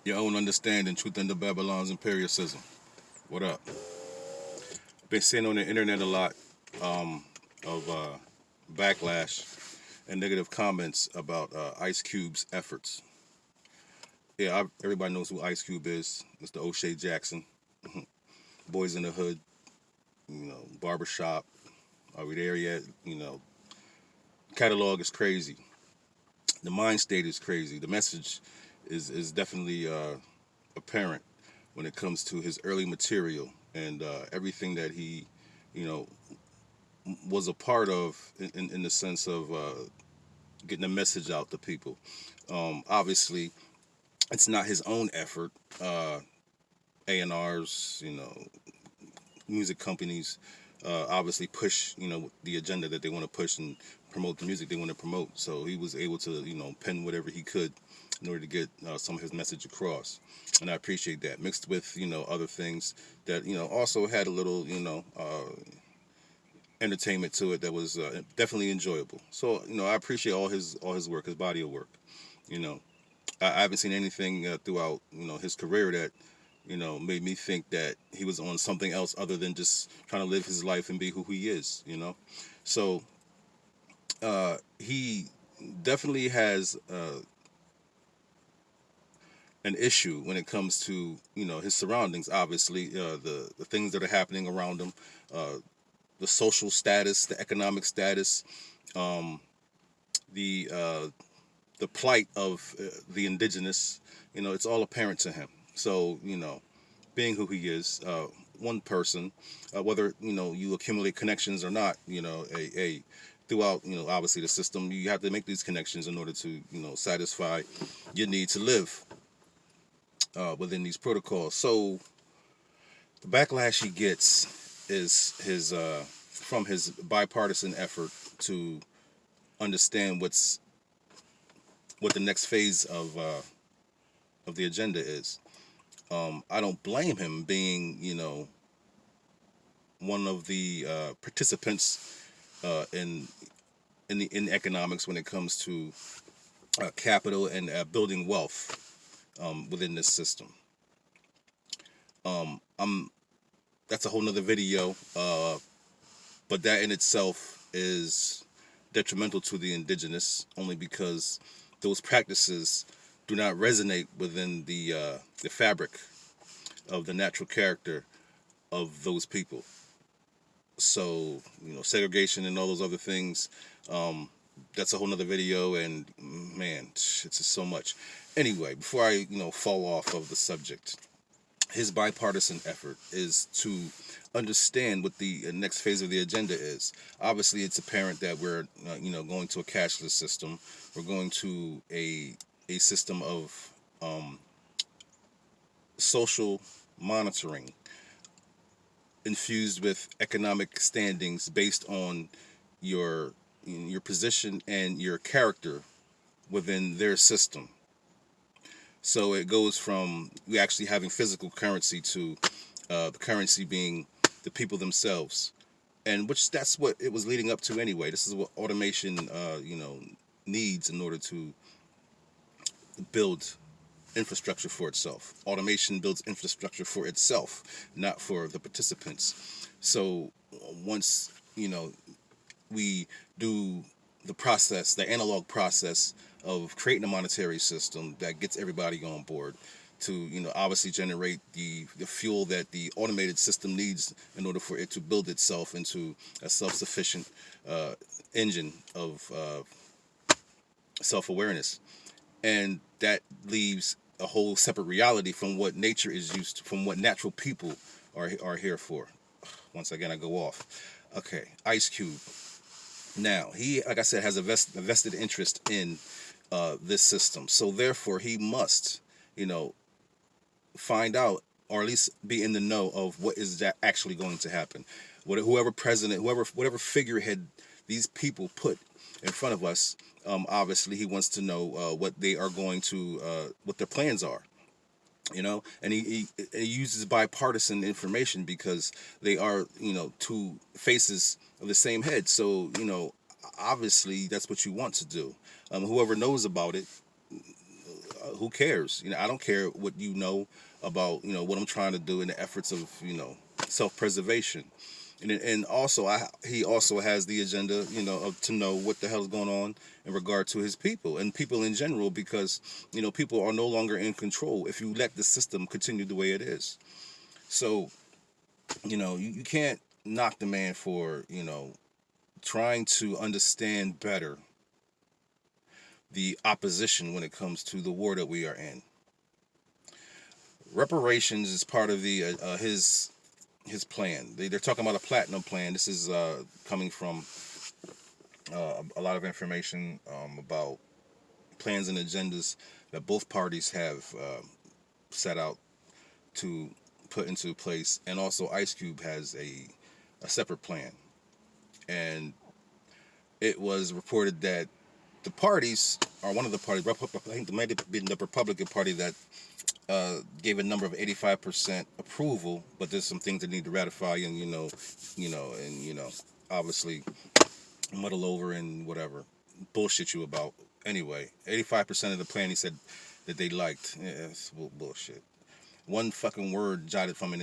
Your own understanding, truth under Babylon's empiricism. What up? Been seeing on the internet a lot of backlash and negative comments about Ice Cube's efforts. Yeah, everybody knows who Ice Cube is. Mr. O'Shea Jackson, Boys in the Hood, Barbershop. Are we there yet? Catalog is crazy. The mind state is crazy. The message is definitely apparent when it comes to his early material and everything that he, you know, was a part of in the sense of getting a message out to people. Obviously, it's not his own effort. A&Rs, music companies obviously push, the agenda that they want to push and promote the music they want to promote. So he was able to, pen whatever he could in order to get some of his message across. And I appreciate that, mixed with, other things that, also had a little, entertainment to it that was definitely enjoyable. So, I appreciate all his work, his body of work. You know, I haven't seen anything throughout, his career that made me think that he was on something else other than just trying to live his life and be who he is. So he definitely has an issue when it comes to his surroundings. Obviously, the things that are happening around him, the social status, the economic status, um, the plight of the indigenous. It's all apparent to him. So being who he is, one person, whether you accumulate connections or not, throughout obviously the system, you have to make these connections in order to satisfy your need to live within these protocols. So the backlash he gets is his from his bipartisan effort to understand what the next phase of the agenda is. I don't blame him being one of the participants in economics when it comes to capital and building wealth within this system. I'm That's a whole nother video, but that in itself is detrimental to the indigenous only because those practices do not resonate within the fabric of the natural character of those people. So segregation and all those other things, that's a whole nother video, and man, it's just so much. Anyway, before I fall off of the subject, his bipartisan effort is to understand what the next phase of the agenda is. Obviously, it's apparent that we're going to a cashless system. We're going to a system of social monitoring infused with economic standings based on your position and your character within their system. So it goes from we actually having physical currency to the currency being the people themselves, and which that's what it was leading up to anyway. This is what automation, needs in order to build infrastructure for itself. Automation builds infrastructure for itself, not for the participants. So once we do the process, the analog process of creating a monetary system that gets everybody on board to obviously generate the fuel that the automated system needs in order for it to build itself into a self-sufficient engine of self-awareness. And that leaves a whole separate reality from what nature is used to, from what natural people are here for. Once again, I go off. Okay, Ice Cube. Now, he, like I said, has a vested interest in this system. So therefore, he must, find out, or at least be in the know of what is that actually going to happen. Whoever president, whatever figurehead these people put in front of us, obviously he wants to know what they are going to, what their plans are. And he uses bipartisan information because they are two faces of the same head. So obviously that's what you want to do. Whoever knows about it, who cares? I don't care what you know about what I'm trying to do in the efforts of self-preservation. And also he also has the agenda of to know what the hell is going on in regard to his people and people in general, because people are no longer in control if you let the system continue the way it is. So you can't knock the man for trying to understand better the opposition when it comes to the war that we are in. Reparations is part of the his plan. They're talking about a platinum plan. This is coming from a lot of information about plans and agendas that both parties have set out to put into place, and also Ice Cube has a separate plan. And it was reported that the parties, or one of the parties, I think it might have been the Republican Party, that gave a number of 85% approval, but there's some things that need to ratify and obviously muddle over and whatever bullshit you about. Anyway, 85% of the plan he said that they liked. Yeah, it's bullshit. One fucking word jotted from it